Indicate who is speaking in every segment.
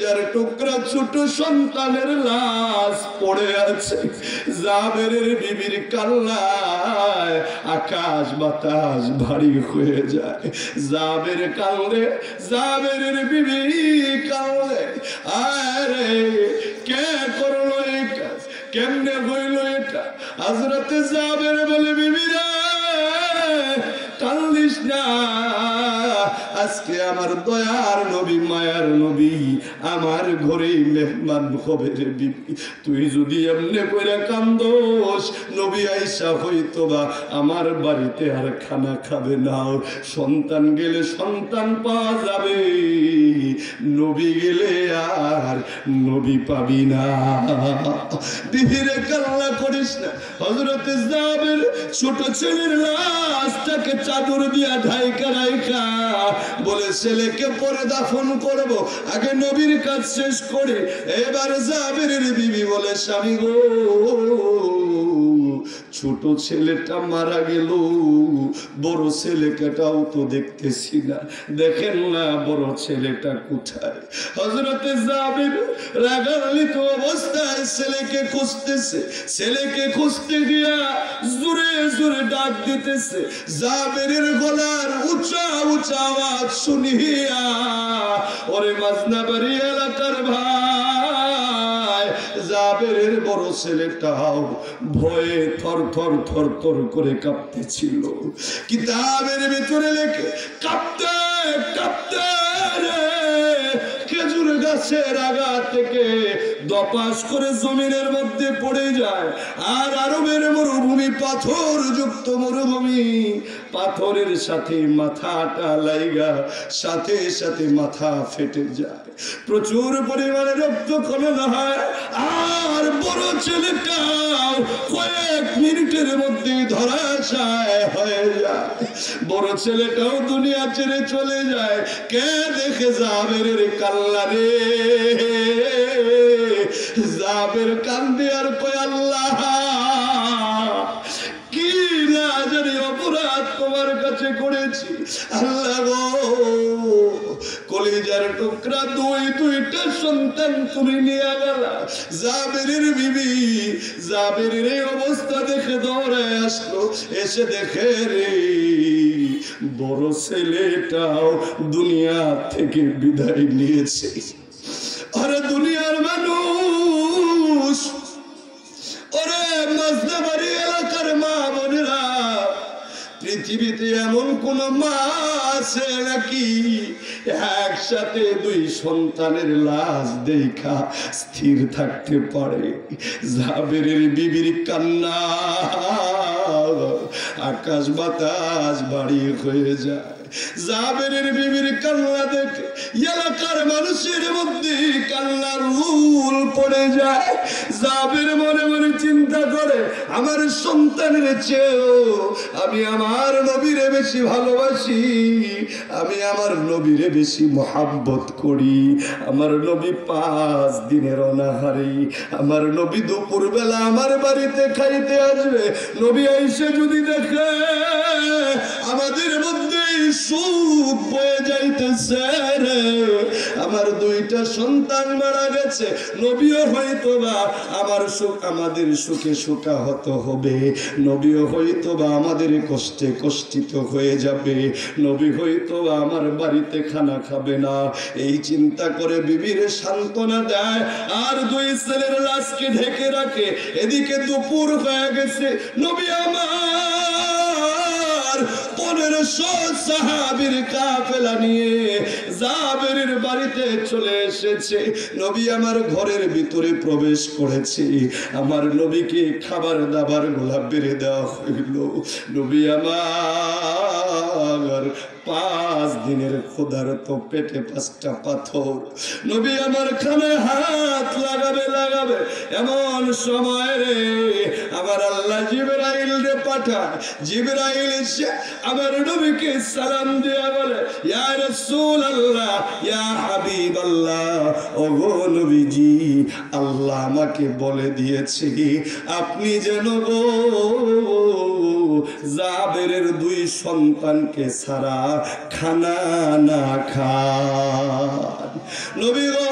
Speaker 1: কলিজার টুকরা ছোট সন্তানের লাশ পড়ে আছে। জাবেরের বিবির কান্নায় আকাশ বাতাস ভারী হয়ে যায়। জাবের কান্দে, জাবেরের বিবি কান্দে। আরে কে করলো এই কাজ, কেমনে হইল এটা? হযরতে জাবের বলে, বিবি রে কান্দিস না, আজকে আমার দয়ার নবী মায়ার নবী আমার ঘরে মেহমান হবে রে বিবি। তুই যদি এমনি করে কান্দোস, নবী আইসা হইতো বা আমার বাড়িতে আর খানা খাবে না। সন্তান গেলে সন্তান পাওয়া যাবে, নবী গেলে আর নবী পাবি না। বিবিরে কান্না করিস না। হযরতে জাবের ছোট ছেলের লাশটাকে চাদর দিয়া ঢাইকা রাইখা বলে, ছেলেকে পরে দাফন করব, আগে নবীর কাজ শেষ করে। এবার জাবেরের বিবি বলে, স্বামী গো, ছোট ছেলেটা মারা গেল, বড় ছেলেটাও তো দেখতেছি না, দেখেন না বড় ছেলেটা কোথায়? হযরতে জাবের রাগান্বিত অবস্থায় ছেলেকে খুঁজতেছে। ছেলেকে খুঁজতে গিয়া জোরে জোরে ডাক দিতেছে। জাবেরের গলার উঁচা উঁচা আওয়াজ শুনিয়া ওরে মাজনাবাড়ি এলাকার ভাই, জাবেরের বড় ছেলেটাও ভয়ে থর থর থর থর করে কাঁপতেছিল। কিতাবের ভিতরে লেখে, কাঁপতে কাঁপতে খেজুর গাছের আগা থেকে দপাস করে জমিনের মধ্যে পড়ে যায়। আর আরবের মরুভূমি পাথর যুক্ত মরুভূমি, পাথরের সাথে মাথাটা লাইগা সাথে সাথে মাথা ফেটে যায়, প্রচুর পরিমাণে রক্তক্ষরণ হয়। আর বড় ছেলেটাও কয়েক মিনিটের মধ্যে ধরাশায় হয়ে যায়। বড় ছেলেটাও দুনিয়া ছেড়ে চলে যায়। কে দেখে জাবেরের কান্না রে? জাবের কান্দে আর কয়, আল্লাহ কি না জানি অপরাধ তোমার কাছে করেছি। আল্লাহ গো, কলিজার টুকরা দুইটা সন্তান তুমি নিয়ে গেলা। জাবেরের বিবি জাবেরের এই অবস্থা দেখে দৌড়ায় আসলো। এসে দেখে রে, বড় ছেলেটাও দুনিয়া থেকে বিদায় নিয়েছে। আরে দুনিয়ার মানুষ, ওরে মাজনাবাড়ি এলাকার মা বোনেরা, পৃথিবীতে এমন কোন মা আছে নাকি একসাথে দুই সন্তানের লাশ দেখা স্থির থাকতে পারে? জাবেরের বিবির কান্না আকাশ বাতাস ভারী হয়ে যায়। জাবেরের বিবির কান্না দেখে এলাকার মানুষের মধ্যে কান্নার রুল পড়ে যায়। জাবের মনে মনে চিন্তা করে, আমার সন্তানের চেয়েও আমি আমার নবীরে বেশি ভালোবাসি, আমি আমার নবীরে বেশি মহাব্বত করি। আমার নবী 5 দিনের অনাহারি, আমার নবী দুপুর বেলা আমার বাড়িতে খাইতে আসবে। নবী আইসে যদি দেখে আমাদের মধ্যে সুখ বয়ে যাইতেছে রে, আমার দুইটা সন্তান মারা গেছে, নবীও হয়তো বা আমার সুখ আমাদের সুখে সুখাহত হবে, নবীও হয়তো বা আমাদের কষ্টে কষ্টিত হয়ে যাবে, নবী হয়তো বা আমার বাড়িতে খানা খাবে না। এই চিন্তা করে বিবির সান্ত্বনা দেয় আর দুই ছেলের লাশকে ঢেকে রাখে। এদিকে দুপুর হয়ে গেছে। নবী আমার 1500 সাহাবীর কাফেলা নিয়ে জাবেরের বাড়িতে চলে এসেছে। নবী আমার ঘরের ভিতরে প্রবেশ করেছে। আমার নবীকে খাবার দাবার গোলা বেড়ে দেওয়া হইল। নবী আমার 5 দিনের ক্ষুধার্ত পেটে 5টা পাথর। নবী আমার খানে হাত লাগাবে এমন সময় রে আমার আল্লাহ জিবরাইল রে পাঠায়। জিবরাইল এসে আমার নবীকে সালাম দিয়ে বলে, ইয়া রাসূলুল্লাহ, ইয়া হাবিবাল্লাহ, ওগো নবীজি, আল্লাহ আমাকে বলে দিয়েছে আপনি যেন গো জাবেরের 2 সন্তানকে ছাড়া খানা না খান। নবী গো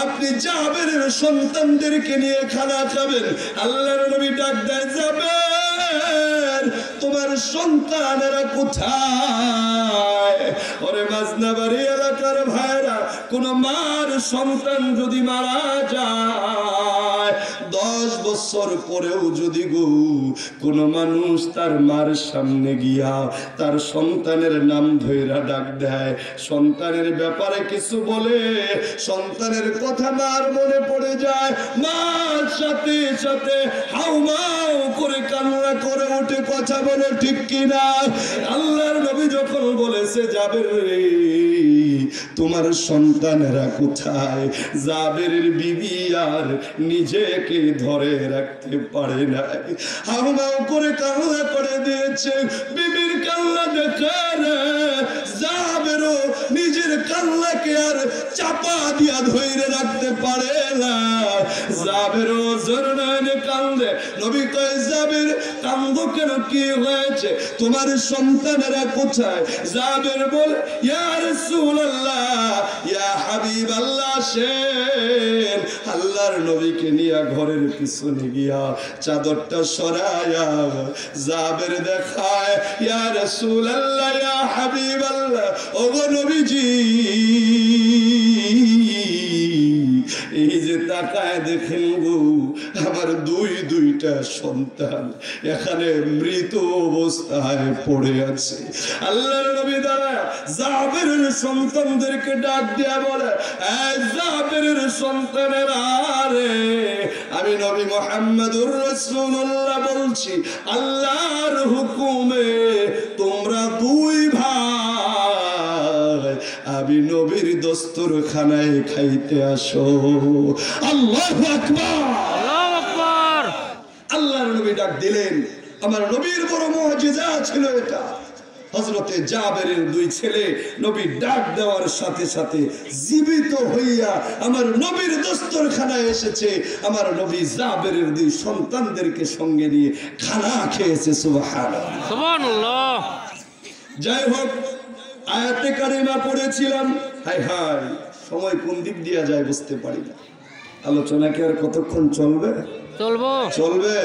Speaker 1: আপনি জাবেরের সন্তানদেরকে নিয়ে খানা খাবেন। আল্লাহর নবী ডাক দেয়, জাবের তোমার সন্তানেরা কোথায়? ওরে মাজনাবাড়ি এলাকার ভাইরা, কোন মার সন্তান যদি মারা যায় 10 বছর পরেও যদি গো কোন মানুষ তার মার সামনে গিয়া তার সন্তানের নাম ধইরা ডাক দেয়, সন্তানের ব্যাপারে কিছু বলে, সন্তানের কথা মার মনে পড়ে যায়, মার সাথে সাথে হাউমাউ করে কান্না করে ওঠে। কথা বলে ঠিক কিনা? আল্লাহর নবী যখন বলেছে, জাবের রে তোমার সন্তানেরা কোথায়? জাবেরের বিবি আর নিজেকে ধরে রাখতে পারে না, হাউমাউ করে কান্না করে দিয়েছে। বিবির কান্না দেখে জাবেরও নিজের কান্নাকে আর চাপা দিয়া ধরে রাখতে পারে না। জাবেরও জোরে কান্দে। নবী কয়, জাবের কান্দো কেন, কি হয়েছে? তোমার সন্তানেরা কোথায়? জাবের বলে, ইয়া রাসূলুল্লাহ, ইয়া হাবিবাল্লাহ, সেন আল্লাহর নবীকে নিয়ে ঘরের পিছনে গিয়া চাদরটা সরায়া জাবের দেখায়, ইয়া রাসূলুল্লাহ, ইয়া হাবিবাল্লাহ, ওগো নবীজি, এই যে তাকায় দেখেন গো, আমার দুইটা সন্তান এখানে মৃত অবস্থায় পড়ে আছে। আল্লাহর নবী দাঁড়ায় জাবেরের সন্তানদেরকে ডাক দিয়া বলে, এই জাবেরের সন্তানেরা রে, আমি নবী মুহাম্মদুর রাসূলুল্লাহ বলছি, আল্লাহর হুকুমে তোমরা 2 ভাই আমি নবীর দস্তরখানায় খাইতে আসো। আল্লাহু আকবার, আল্লাহু আকবার। আল্লাহর নবী ডাক দিলেন। আমার নবীর বড় মুআজিজা ছিল এটা। হযরতে জাবেরের 2 ছেলে নবী ডাক দেওয়ার সাথে সাথে জীবিত হইয়া আমার নবীর দস্তরখানায় এসেছে। আমার নবী জাবেরের 2 সন্তানদেরকে সঙ্গে নিয়ে খানা খেয়েছে। সুবহানাল্লাহ, সুবহানাল্লাহ। যাই হোক, আয়াতে কারিমা পড়েছিলাম। হায় হায়, সময় কোন দিক দিয়া যায় বুঝতে পারি না। আলোচনা কি আর কতক্ষণ চলবে? চলবে।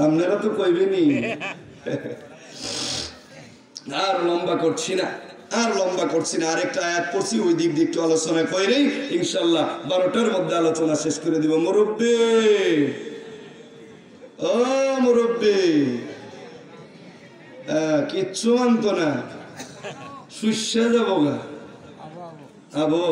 Speaker 1: আপনারা তো কইবেনি। আর লম্বা করছি না। আরেকটা আয়াত পড়ছি, ওই দিক দিয়ে একটু আলোচনা করেই ইনশাল্লাহ 12টার মধ্যে আলোচনা শেষ করে দিব। মুরব্বি, ও মুরব্বি, কিচ্ছু মানতো না, শুষে যাবো গা আবো।